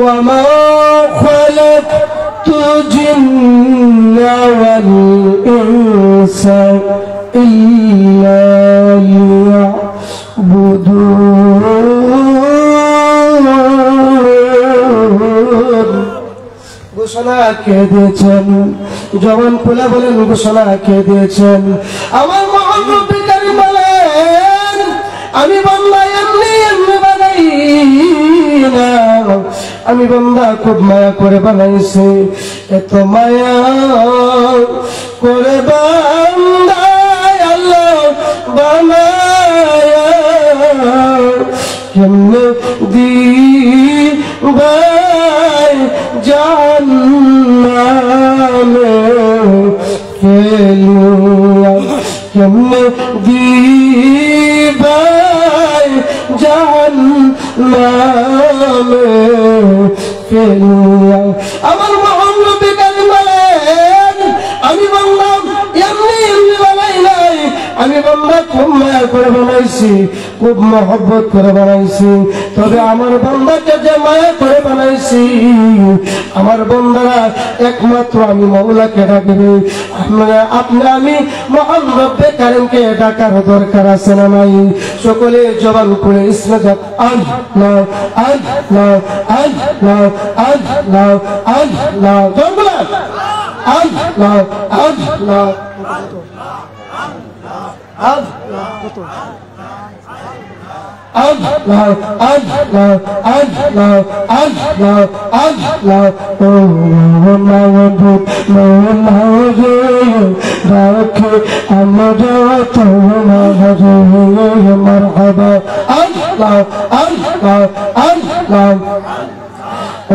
وما خلقت الجن والإنس إلا ليعبدون ঘোষণা কে দিয়েছেন? জওয়ান পোলা বলেন ঘোষণা কে দিয়েছেন? আমার মহান রব্বুল কারীম বলেন আমি বান্দা এমনি এমনি বানাই না, আমি বান্দা খুব মায়া করে বানাইছি। এত মায়া করে বান্দা আল্লাহ বানায়া কেমনে দিবাই জান্নামে ফেলুয়া, কেমনে দিবাই জান্নামে ফেলুয়া। আমার মহান রব্বুল কারীম বলেন আমি বান্দা এমনি এমনি বানাই নাই, আমি বান্দা খুব মায়া করে বানাইছি, খুব মহব্বত করে বানাইছি। তবে আমার বান্দাকে যে মায়া করে বানাইছি, আমার বান্দারা একমাত্র আমি মওলাকে ডাকবে। আপনি আমি মহান রব্বুল কারীমকে ডাকার দরকার আছে না নাই? সকলে জবান করে ইসমাজাত আল্লাহ আল্লাহ আল্লাহ আল্লাহ আল্লাহ জবান আল্লাহ আল্লাহ Allah, Allah, Allah, Allah, Allah, oh, Mawabud, Mawabud, Baki, Amadawat, Mawabud, Marhaba, Allah, Allah, Allah,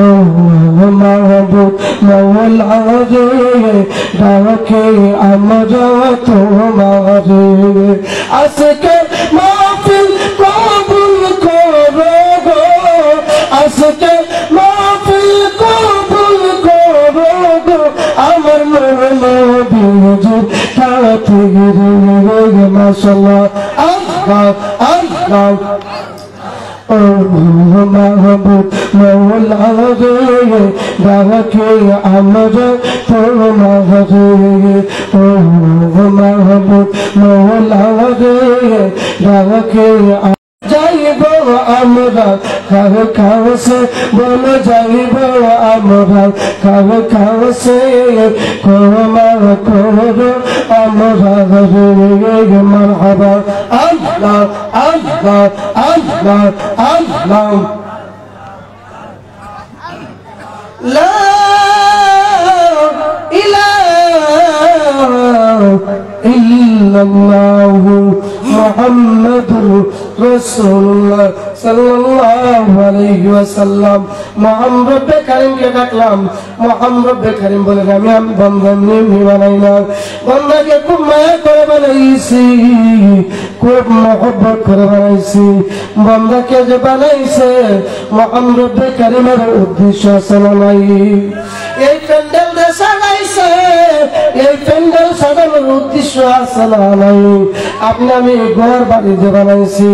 oh, Mawabud, Mawabud, Baki, Amadawat, Mawabud, Asike, Mawabud, কবুল করো গো আজকে মাহফিল কবুল করো গো আমার নবী হুজুর সাথে রে মাশাআল্লাহ আল্লাহ আল্লাহ ও মাহবুব মওলা রে ডাকে আমরা তোমার রে ও মাহবুব মওলা রে ডাকে যাইব আমরা কারো কাছে বলে যাইব আমরা কারো কাছে ক্ষমা করো আমরা রে মারহাবা আল্লাহ আল্লাহ আল্লাহ আল্লাহ লা ইলাহা ইল্লাল্লাহ মুহাম্মাদুর রাসূলুল্লাহ সাল্লাল্লাহু আলাইহি ওয়াসাল্লাম। মহান রব্বুল কারীমকে ডাকলাম, মহান রব্বুল কারীম বলেন আমি বান্দা এমনি বানাই না, বান্দাকে খুব মায়া করে বানাইছি, খুব মহব্বত করে বানাইছি। বান্দাকে যে বানাইছে মহান রব্বুল কারীমের উদ্দেশ্য আছে না নাই? এই প্যান্ডেল যে সাজাইছে, এই প্যান্ডেল সাজানোর উদ্দেশ্য আছে না নাই? আপনি আমি ঘর বাড়ি যে বানাইছি,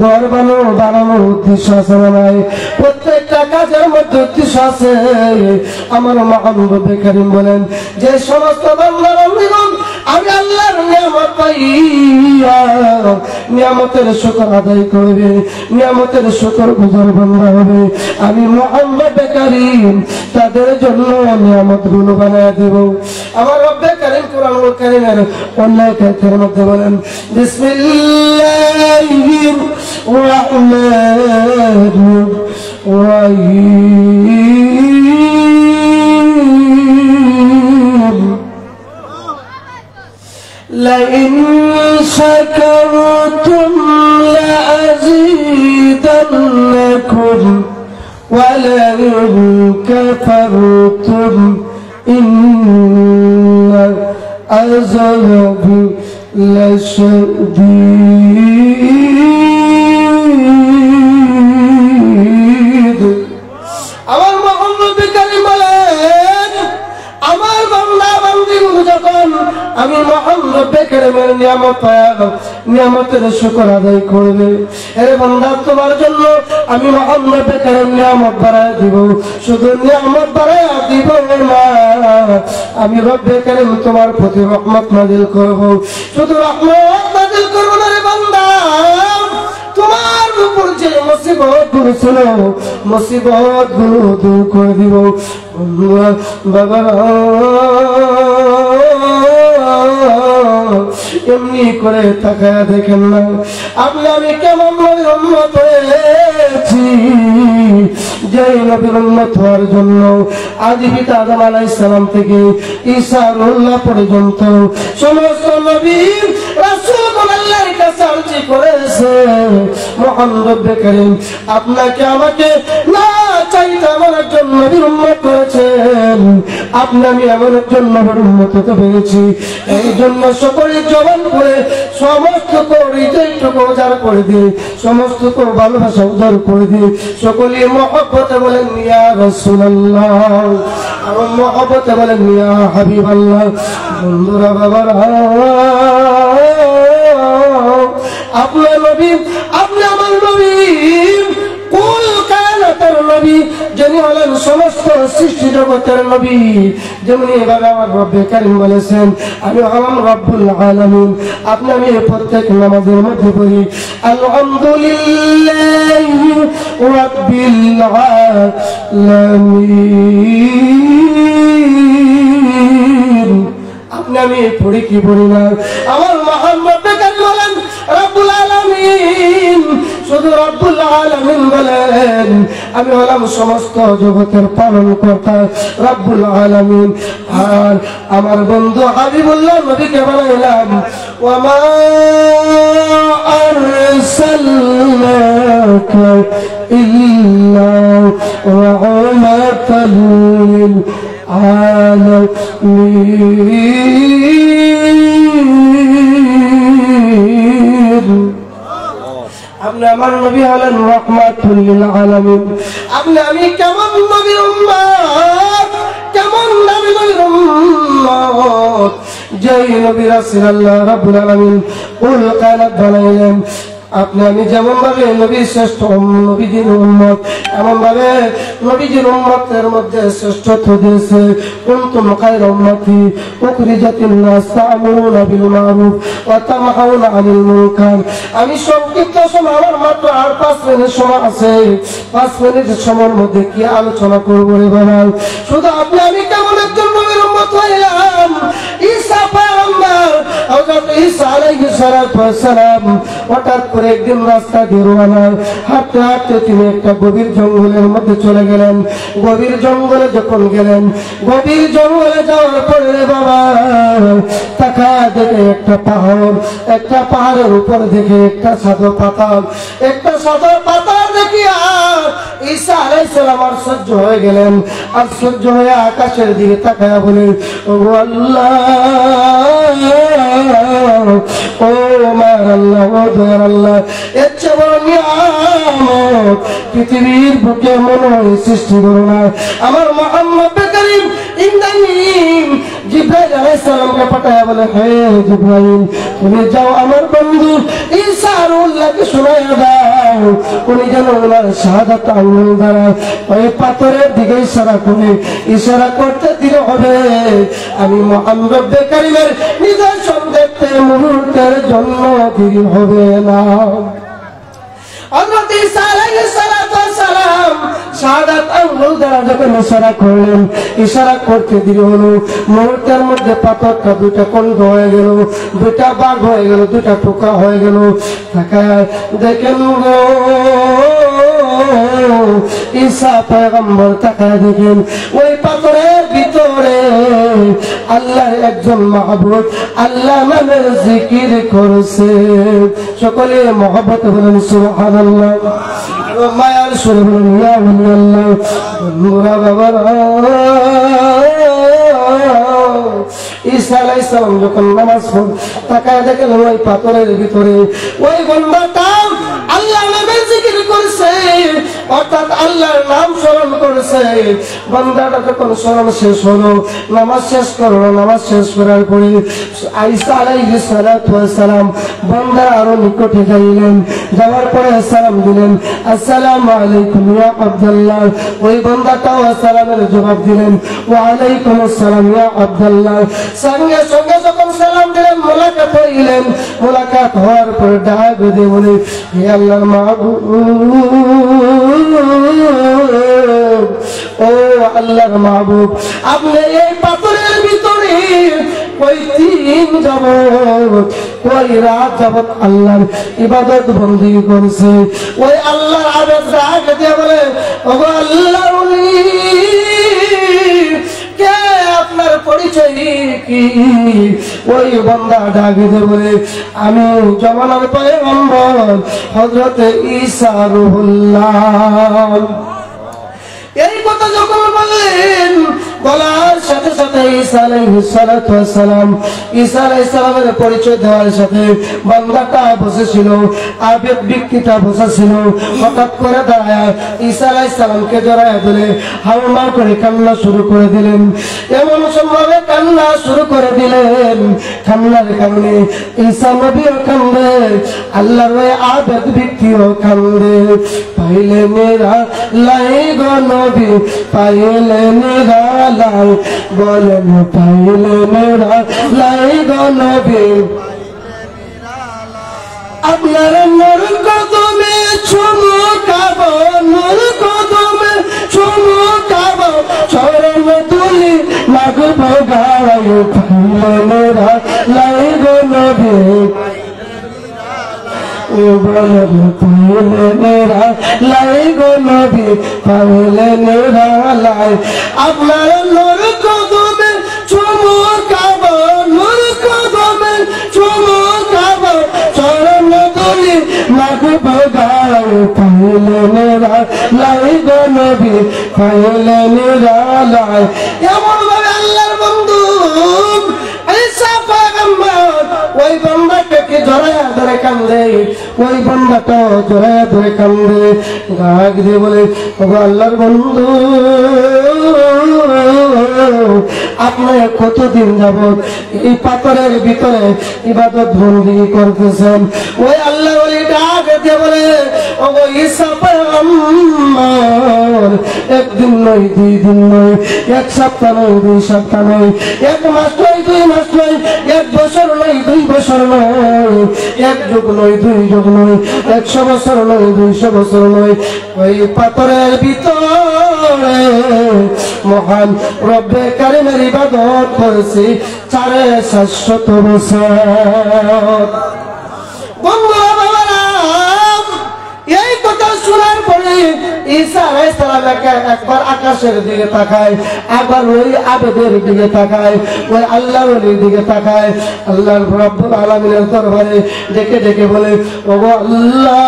ঘর বানানোর উদ্দেশ্য আছে না নাই? প্রত্যেকটা কাজের মধ্যে উদ্দেশ্য আছে। আমার মহান রব্বুল কারীম বলেন যে সমস্ত বান্দারা আমি আল্লাহর নিয়ামত পাইয়া নিয়ামতের শুকর আদায় করবে, নিয়ামতের শুকর গুজার বান্দা হবে, আমি মহান রব্বুল কারীম তাদের জন্য নিয়ামত গুলো বানায় দেব। আমার রব্বুল কারীম কোরআনুল কারীমের অন্য আয়াতের মধ্যে বলেন বিসমিল্লাহির রহমানির রহিম لئن شكرتم لأزيدنكم ولئن كفرتم إن عذابي لشديد। আমার মহান রব্বুল কারীম বলেন আমার বান্দা বান্দি যখন আমি আমি মহান রব্বে কারীমের নিয়ামতের শুকর আদায় করবে। এর বান্দা তোমার জন্য আমি মহান রব্বে কারীম নিয়ামত বাড়ায় দিব, শুধু নিয়ামত বাড়ায় দিব না, আমি রব্বে কারীম তোমার প্রতি রহমত নাযিল করব। শুধু রহমত নাযিল করব না রে বান্দা, তোমার উপর যে মুসিবত গুলো ছিল মুসিবত গুলো দূর করে দিব। বাবা এমনি করে তাকায়া দেখেন না আপনি আমি কেমন নবীর উম্মত হয়েছি। যে নবীর উম্মত হওয়ার জন্য আদি পিতা আদম আলাইহিস সালাম থেকে ঈসা রুহুল্লাহ পর্যন্ত সমস্ত নবী রাসূলগণ আল্লাহর কাছে আরজি করেছে, মহান রব্বে কারীম আপনাকে আমাকে না চাইতে এমন একজন নবীর উম্মত করেছেন, আপনি আমি এমন একজন নবীর উম্মত হতে পেরেছি। এই জন্য সকলে জবান করে সমস্ত হৃদয়টুকু উজাড় করে দিয়ে সমস্ত ভালোবাসা উজাড় করে দিয়ে সকলে মহব্বতে বলেন ইয়া রাসূলুল্লাহ, আমার মহব্বতে বলেন ইয়া হাবিবাল্লাহ। বন্ধুরা বাবারা, আপনার নবী, আপনি আমার নবী, কুল কায়নাতের নবী, যিনি হলেন সমস্ত সৃষ্টি জগতের নবী। যেমনি এভাবে আমার রব্বে কারীম বলেছেন আমি হলাম রব্বুল আলামিন। আপনি আমি প্রত্যেক নামাজের মধ্যে পড়ি আলহামদুলিল্লাহি রাব্বিল আলামিন। আপনি আমি পড়ি কি পড়ি না? আমার মহান রব্বে কারীম বলেন রব্বুল আলামিন, শুধু রব্বুল আলামিন বলেন আমি হলাম সমস্ত জগতের পালন কর্তা রব্বুল আলামিন। আর আমার বন্ধু হাবিবুল্লাহ নবীকে বানাইলাম ওয়া মা আরসালনাকা ইল্লা রাহমাতাল লিল আলামিন। আপনি আমার নবী হলেন রাহমাতুল লিল আলামিন। আপনি আমি কেমন নবীর উম্মত, কেমন নবীর উম্মত, যেই নবী রাসূল আল্লাহ রাব্বুল আলামিন কুল কায়নাত বানাইলেন। আপনি আমি যেমন ভাবে নবী শ্রেষ্ঠ নবীজির উম্মত, এমন ভাবে নবীজির উম্মতের মধ্যে শ্রেষ্ঠত্ব দিয়েছে। কুনতুম খায়রা উম্মতি উখরিজাত লিন-নাস তা'মুরুনা বিল মা'রুফ ওয়া তানহাউনা আনিল মুনকার। আমি সংক্ষিপ্ত সময়, আমার মাত্র আর 5 মিনিট সময় আছে। 5 মিনিটের সময়ের মধ্যে কি আলোচনা করবো রে বাবা? শুধু আপনি আমি কেমন একজন নবীর উম্মত হইলাম। ঈসা পয়গম্বর হযরত ঈসা আলাইহিস সালাম হঠাৎ করে একদিন রাস্তা দিয়ে রওনা, হাঁটতে হাঁটতে তিনি একটা গভীর জঙ্গলের মধ্যে চলে গেলেন। গভীর জঙ্গলে যখন গেলেন, গভীর জঙ্গলে যাওয়ার পরে বাবা তাকায় দেখে একটা পাহাড়, একটা পাহাড়ের উপর দেখে একটা সাদা পাতাল, একটা সাদা পাতাল দেখিয়া ঈসা আলাইহিস সালাম আশ্চর্য হয়ে গেলেন। আশ্চর্য হয়ে আকাশের দিকে তাকায়া বলেন ও আল্লাহ, ও আমার আল্লাহ, ও দয়ার আল্লাহ, এর চেয়ে বড় নিয়ামত পৃথিবীর বুকে মনে হয় সৃষ্টি করো না। আমার মুহাম্মদ কারীম ইন্দানিম জিবরাইল আলাইহিস সালামকে পাঠায়া বলে হে জিবরাইল, তুমি যাও আমার বন্ধু ঈসা রুহুল্লাহকে শোনায়া দাও, উনি যেন ওনার শাহাদাত আঙ্গুল দ্বারা ওই পাথরের দিকে ইশারা করতে দিলে হবে। আমি মুহাম্মদ রব্বে কারীমের নিদর্শন দেখতে মুহূর্তের জন্য দেরি হবে না। হযরত ঈসা আলাইহিস সালাম শাহাদাত আঙ্গুল দ্বারা যখন ইশারা করলেন, ইশারা করতে দেরি হলো। মুহূর্তের মধ্যে পাথরটা দুইটা খণ্ড হয়ে গেল, দুইটা ভাগ হয়ে গেল, দুইটা টুকরা হয়ে গেল। তাকায় দেখেন গো ঈসা পয়গম্বর, তাকায় দেখেন ওই পাথরের ভিতরে আল্লাহর একজন মাহবুব আল্লাহ নামের জিকির করছে। সকলে মহব্বত বলেন সুবহানাল্লাহ, মায়ার সুরে বলেন ইয়া আল্লাহ। বন্ধুরা বাবারা, ঈসা আলাইহিস সালাম যখন নামাজ পড়ে তাকায় দেখেন ওই পাথরের ভিতরে ওই বান্দাটা আল্লাহ নামের জিকির করছে। অর্থাৎ আল্লাহর নাম স্মরণ করেছে। বান্দাটা যখন স্মরণ শেষ হলো, নামাজ শেষ করলো, নামাজ শেষ করার পরে ঈসা আলাইহিস সালাতু ওয়াস সালাম বান্দার আরো নিকটে যাইলেন, যাওয়ার পরে সালাম দিলেন, আসসালামু আলাইকুম ইয়া আব্দুল্লাহ। ওই বান্দাটাও সালামের জবাব দিলেন, ওয়া আলাইকুম আসসালাম ইয়া আব্দুল্লাহ। সঙ্গে সঙ্গে যখন সালাম দিলেন, মোলাকাত হইলেন। মোলাকাত হওয়ার পর ডাক দিয়ে বলে, হে আল্লাহর মাহবুব, ও আল্লাহর মাহবুব, আপনি এই পাথরের ভিতরে ওই দিন যাবত, ওই রাত যাবত আল্লাহর ইবাদত বন্দী করেছে। ওই আল্লাহর আবেদ ডাক দিয়ে বলে, ও আল্লাহর ওলি, কে আপনার পরিচয় কি? ওই বান্দা ডাক দিয়ে বলে, আমি জমানার পয়গম্বর হযরত ঈসা রূহুল্লাহ। এই কথা যখন বললেন, বলার সাথে সাথে ঈসা আলাইহিস সালাতু ওয়াস সালাম, ঈসা আলাইহিস সালামের পরিচয় দেওয়ার সাথে বান্দাটা বসেছিল, আবেদ ব্যক্তিটা বসেছিল। হঠাৎ করে দাঁড়ায় ঈসা আলাইহিস সালামকে জড়ায় ধরে হাউমাউ করে কান্না শুরু করে দিলেন। এমন সময় কান্না শুরু করে দিলেন, কান্নার কারণে ঈসা নবীও কান্দে, আল্লাহর ওই আবেদ ব্যক্তিও কান্দে। পাইলে মেরা লাই গো নবী, পাইলে মেরা লাই, বলেন পাইলে মেরা লাই গো নবী, আপনার নূর কদমে চুমুকাব, নূর কদমে চুমুকাব, চরণ তুলি লাগব গায়, পাইলে মেরা লাই গো নবী, বলেন পাইলে মেরা লাই গো নবী, পাইলে মেরা লাই, আপনার নূর কদমে চুমুকাব, নূর কদমে চুমুকাব, চরণ তুলি লাগব গায়, পাইলে মেরা লাই গো নবী, পাইলে মেরা লাই। এমন ভাবে আল্লাহর বন্ধু ঈসা পয়গম্বর ওই বান্দাটাকে জড়ায়া ধরে কান্দে, ওই বান্দাটা জড়ায়া ধরে কান্দে, ডাক দিয়ে বলে, ও আল্লাহর বন্ধু, আপনি কতদিন যাবত এই পাথরের ভিতরে ইবাদত বন্দী করতেছেন? ওই আল্লাহ ওলি ডাক দিয়ে বলে, ও ঈসা পয়গম্বর, একদিন নয়, দুই দিন নয়, এক সপ্তাহ নয়, দুই সপ্তাহ নয়, এক মাস নয়, দুই মাস নয়, এক বছর নয়, দুই বছর নয়, এক যুগ নয়, দুই যুগ নয়, 100 বছর নয়, 200 বছর নয়, ওই পাথরের ভিতরে মহান রব্বে কারিমের ইবাদত করেছি 750 বছর। বন্ধুরা বাবারা, এই কথা শোনার পরে ঈসা আলাইহিস সালাম একবার আকাশের দিকে তাকায়, আবার ওই আবেদের দিকে তাকায়, ওই আল্লাহর ওলির দিকে তাকায়, আল্লাহর রব্বুল আলামিনের দরবারে ডেকে ডেকে বলে, ওগো আল্লাহ,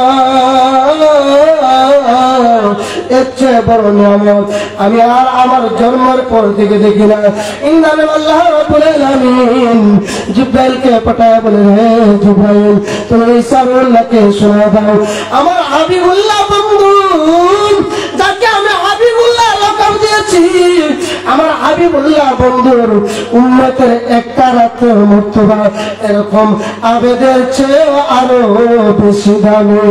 এর চেয়ে বড় নিয়ামত আমি আর আমার জন্মের পর থেকে দেখি না। ইন্দানে আল্লাহ রাব্বুল আলামিন জিবরাইলকে পাঠায় বলে, হে জিবরাইল, তুমি ঈসা রূহুল্লাহকে শোনা দাও, আমার হাবিবুল্লাহ বন্ধু, যাকে আমি হাবিবুল্লাহ লকাব দিয়েছি, আমার হাবিবুল্লাহ বন্ধুর উম্মতের একটা রাতের মর্তবা এরকম আবেদের চেয়ে আরো বেশি দামি।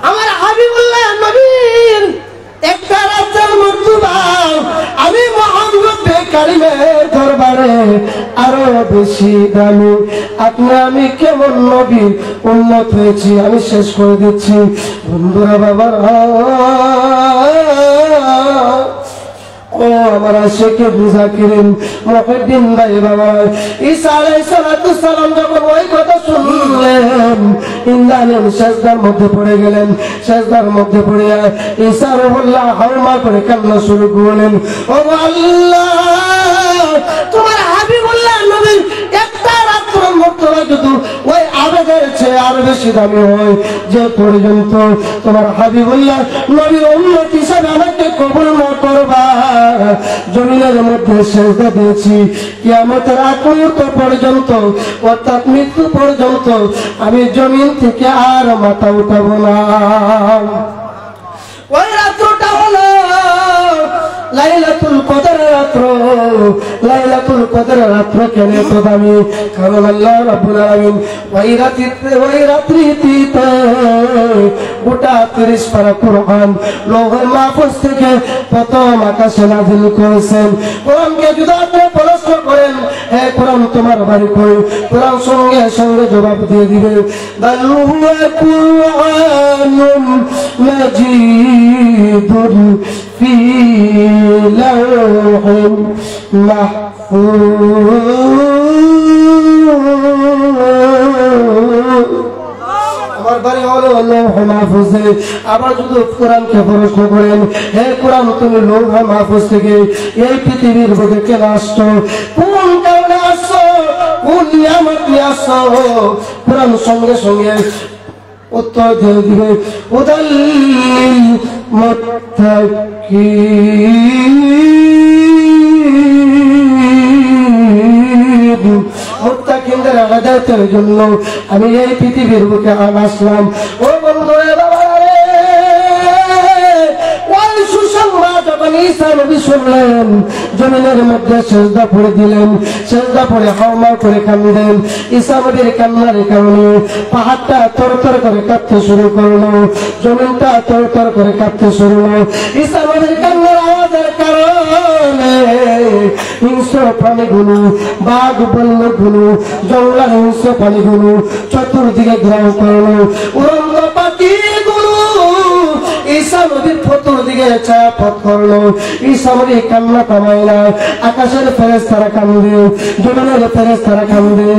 আমার হাবিবুল্লাহ নবীর একটা রাতের মর্তবা আমি মুহাম্মদ কারিমের দরবারে আরো বেশি দামি। আপনি আমি কেমন নবীর উম্মত হয়েছি আমি শেষ করে দিচ্ছি। বন্ধুরা বাবারা, ও আমার আশিকে বুঝাকিরেন মুহিদ্দিন ভাই বাবা, ঈসা আলাইহিস সালাম যখন ওই কথা শুনলেন, ইন্দানের সেজদার মধ্যে পড়ে গেলেন। সেজদার মধ্যে পড়ে ঈসা রূহুল্লাহ হাউমা করে কান্না শুরু করলেন, ও আল্লাহ, তোমার হাবিবুল্লাহ নবীর একটা রাত্র মর্তবা যদি ওই আবেদের চেয়ে আর বেশি দামি হয় যে পর্যন্ত তোমার হাবিবুল্লাহ নবীর উম্মত হিসেবে আমাকে কবুল না করবা। জমিনের মধ্যে সেজদা দিয়েছি কিয়ামতের আগ মুহূর্ত পর্যন্ত, অর্থাৎ মৃত্যু পর্যন্ত আমি জমিন থেকে আর মাথা উঠাবো না। ওই রাত্রটা হলো লাইলাতুল কদরের রাত্র। লাইলাতুল কদরের রাত্র কেন এত দামি? কারণ আল্লাহ রাব্বুল আলামিন ওই রাত্রিতে গোটা 30 পারা কোরআন লৌহে মাহফুজ থেকে প্রথম আকাশে নাযিল করেছেন। কোরআনকে যদি আপনি প্রশ্ন করেন, হে কোরআন তোমার বাড়ি কই, কোরআন সঙ্গে সঙ্গে জবাব দিয়ে দিবে, বাল হুয়া কুরআনুন মাজিদুন ফি লাওহিন মাহফুজ। আমার বাড়ি হলো লৌহ মাহফুজে। আবার যদি কোরআনকে প্রশ্ন করেন, হে কোরআন তুমি লৌহ মাহফুজ থেকে এই পৃথিবীর বুকে কেন আসছো, কোন কারণে আসছো, কোন নিয়ামত নিয়ে আসছো, কোরআন সঙ্গে সঙ্গে উত্তর দিয়ে দিবে, উদাল্লিল মুত্তাকিন, মুত্তাকিনদের হেদায়েতের জন্য আমি এই পৃথিবীর বুকে আসলাম। ও বন্ধুরে বাবা রে, ওই সুসংবাদ যখন ঈসা নবী শুনলেন, জমিনের মধ্যে সেজদা পড়ে দিলেন, সেজদা পড়ে হাওমা করে কাঁদলেন। ঈসা নবীর কান্নার কারণে পাহাড়টা তরতর করে কাঁপতে শুরু করলো, জমিনটা তরতর করে কাঁপতে শুরু হলো। ঈসা নবীর কান্নার আওয়াজের কারণে হিংস্র প্রাণীগুলো, বাঘ বন্যগুলো, জঙ্গলের হিংস্র প্রাণীগুলো চতুর্দিকে ঘেরাও করলো। উড়ন্ত পাখিগুলো ঈসা নবীর চতুর্দিকে ছায়াপথ করলো। ঈসা নবী কান্না থামায় না। আকাশের ফেরেশতারা কান্দে, জমিনের ফেরেশতারা কান্দে,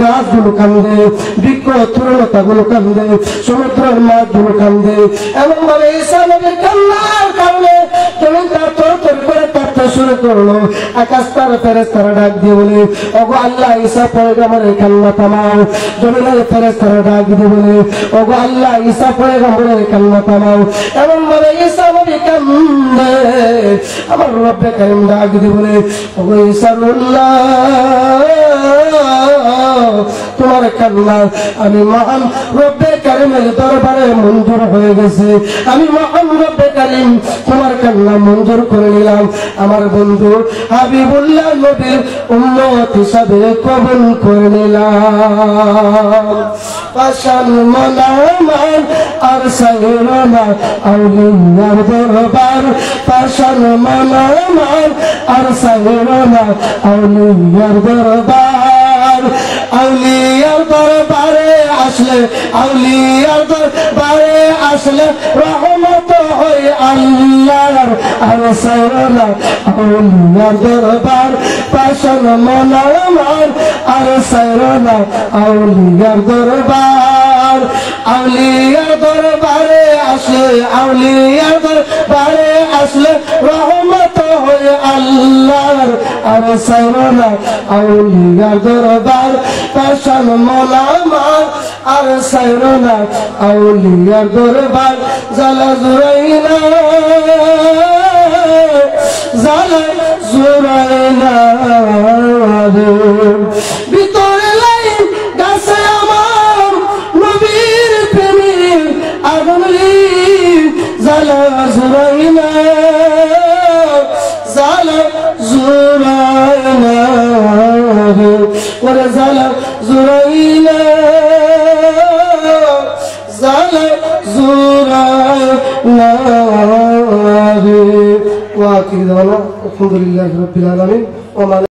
গাছগুলো কান্দে, বৃক্ষ তরুলতাগুলো কান্দে, সমুদ্রের মাছগুলো কান্দে। এমন ভাবে ঈসা নবীর কান্নার কারণে জমিনটা তরতর করে কাঁপতে শুরু করলো। আকাশ তার ফেরেশতারা ডাক দিয়ে বলে, ওগো আল্লাহ ঈসা পয়গম্বরের কান্না থামাও। জমিনের ফেরেশতারা ডাক দিয়ে বলে, ওগো আল্লাহ ঈসা পয়গম্বরের কান্না থামাও। এমন ভাবে ঈসা নবী কান্দে, আমার রব্বে কারীম ডাক দিয়ে বলে, ওগো ঈসাউল্লাহ তোমার কান্না আমি মহান রব্বে কারীমের দরবারে মঞ্জুর হয়ে গেছে। আমি মহান রব্বে কারীম তোমার কান্না মঞ্জুর করে নিলাম। আমার বন্ধু হাবিবুল্লাহ নবীর উম্মত হিসাবে কবুল করে নিলাম। পাশান মনামান আর সাইরানা আউলিয়ার দরবার, পাশান মনামান আর সাইরানা আউলিয়ার দরবার। আউলিয়ার দরবারে আসলে, আউলিয়ার দরবারে আসলে রহমত হয় আল্লাহর। আর সাইরানা আউলিয়ার দরবার, পাশান মনামান আর সাইরানা আউলিয়ার দরবার। আউলিয়ার দরবারে আসলে, আউলিয়ার দরবারে আসলে রহমত হয় আল্লাহর। আর সাইরানা আউলিয়ার দরবার, পাশান মনামান আর সাইরানা আউলিয়ার দরবার। জালা জুরাইনা, জালা জুরাইনা ভিতরে লাইন গাছে আমার নবীর প্রেমের আগুন। জালা জুরাইনা, জালা জুরাইনা ওরে জালা জুরাইনা, জালা জুরাইনা। ওয়া আখির দাওয়ানা আলহামদুলিল্লাহি রাব্বিল আলামিন।